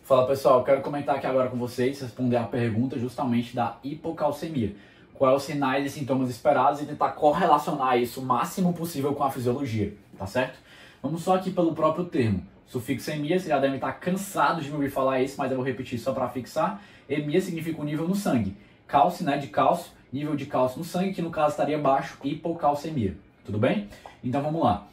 Fala pessoal, eu quero comentar aqui agora com vocês, responder a pergunta justamente da hipocalcemia. Quais são os sinais e sintomas esperados e tentar correlacionar isso o máximo possível com a fisiologia, tá certo? Vamos só aqui pelo próprio termo. Sufixemia, vocês já devem estar cansados de me ouvir falar isso, mas eu vou repetir só para fixar. Emia significa o nível no sangue. Cálcio, né, de cálcio, nível de cálcio no sangue, que no caso estaria baixo, hipocalcemia. Tudo bem? Então vamos lá.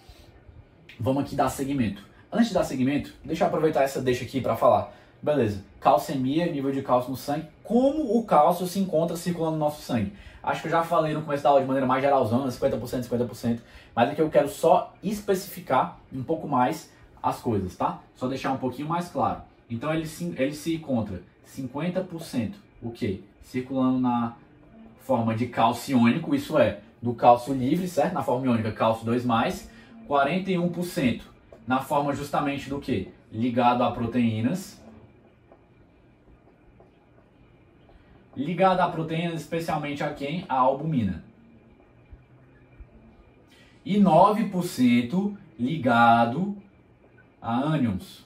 Vamos aqui dar seguimento. Antes de dar seguimento, deixa eu aproveitar essa deixa aqui para falar. Beleza, calcemia, nível de cálcio no sangue. Como o cálcio se encontra circulando no nosso sangue? Acho que eu já falei no começo da aula de maneira mais geralzona, 50%, 50%. Mas aqui eu quero só especificar um pouco mais as coisas, tá? Só deixar um pouquinho mais claro. Então ele se encontra 50%, o quê? Circulando na forma de cálcio iônico, isso é, do cálcio livre, certo? Na forma iônica, cálcio 2+, 41% na forma justamente do quê? Ligado a proteínas. Ligado a proteínas, especialmente a quem? A albumina. E 9% ligado a ânions.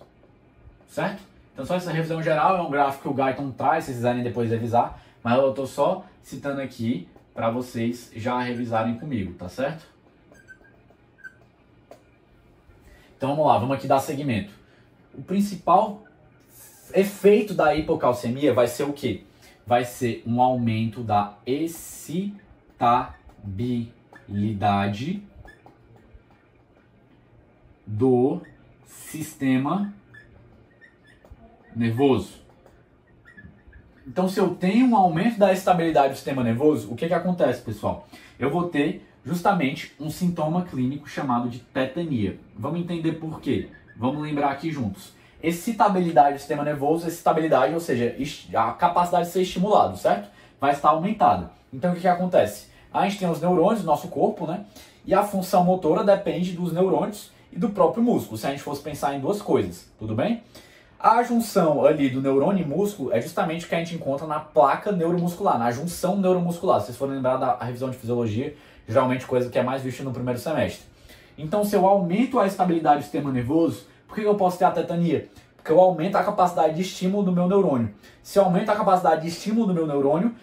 Certo? Então só essa revisão geral, é um gráfico que o Guyton traz, se vocês quiserem depois revisar, mas eu estou só citando aqui para vocês já revisarem comigo, tá certo? Então vamos lá, vamos aqui dar seguimento. O principal efeito da hipocalcemia vai ser o quê? Vai ser um aumento da excitabilidade do sistema nervoso. Então, se eu tenho um aumento da estabilidade do sistema nervoso, o que acontece, pessoal? Eu vou ter justamente um sintoma clínico chamado de tetania. Vamos entender por quê? Vamos lembrar aqui juntos. Excitabilidade do sistema nervoso, excitabilidade, ou seja, a capacidade de ser estimulado, certo? Vai estar aumentada. Então, o que acontece? A gente tem os neurônios do nosso corpo, né? E a função motora depende dos neurônios e do próprio músculo, se a gente fosse pensar em duas coisas, tudo bem? A junção ali do neurônio e músculo é justamente o que a gente encontra na placa neuromuscular, na junção neuromuscular. Se vocês forem lembrar da revisão de fisiologia, geralmente coisa que é mais vista no primeiro semestre. Então, se eu aumento a estabilidade do sistema nervoso, por que eu posso ter a tetania? Porque eu aumento a capacidade de estímulo do meu neurônio. Se eu aumento a capacidade de estímulo do meu neurônio,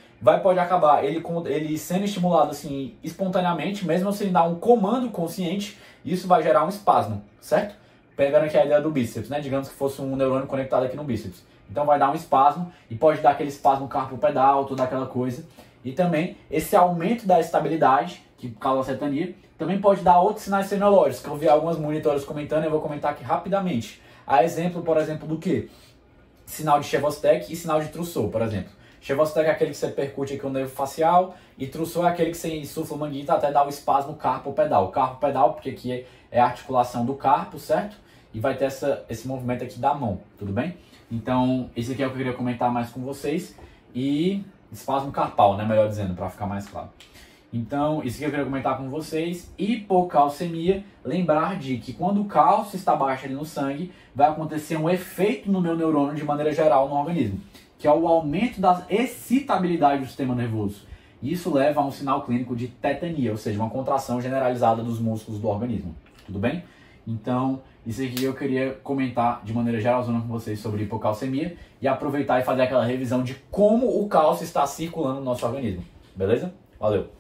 pode acabar ele sendo estimulado assim espontaneamente, mesmo sem dar um comando consciente, isso vai gerar um espasmo, certo? Pegando aqui a ideia do bíceps, né? Digamos que fosse um neurônio conectado aqui no bíceps. Então vai dar um espasmo e pode dar aquele espasmo carpo-pedal, toda aquela coisa. E também esse aumento da estabilidade, que causa a tetania, também pode dar outros sinais semiológicos, que eu vi algumas monitoras comentando e eu vou comentar aqui rapidamente. A exemplo, por exemplo, do que? Sinal de Chevostek e sinal de Trousseau, por exemplo. Chevostek é aquele que você percute aqui o nervo facial e Trousseau é aquele que você insufla o manguito até dar o espasmo carpo-pedal. Carpo-pedal, porque aqui é a articulação do carpo, certo? E vai ter esse movimento aqui da mão, tudo bem? Então, esse aqui é o que eu queria comentar mais com vocês. E espasmo carpal, né? Melhor dizendo, para ficar mais claro. Então, isso que eu queria comentar com vocês. Hipocalcemia, lembrar de que quando o cálcio está baixo ali no sangue, vai acontecer um efeito no meu neurônio de maneira geral no organismo, que é o aumento da excitabilidade do sistema nervoso. Isso leva a um sinal clínico de tetania, ou seja, uma contração generalizada dos músculos do organismo. Tudo bem? Então, isso aqui eu queria comentar de maneira geralzona com vocês sobre hipocalcemia e aproveitar e fazer aquela revisão de como o cálcio está circulando no nosso organismo. Beleza? Valeu!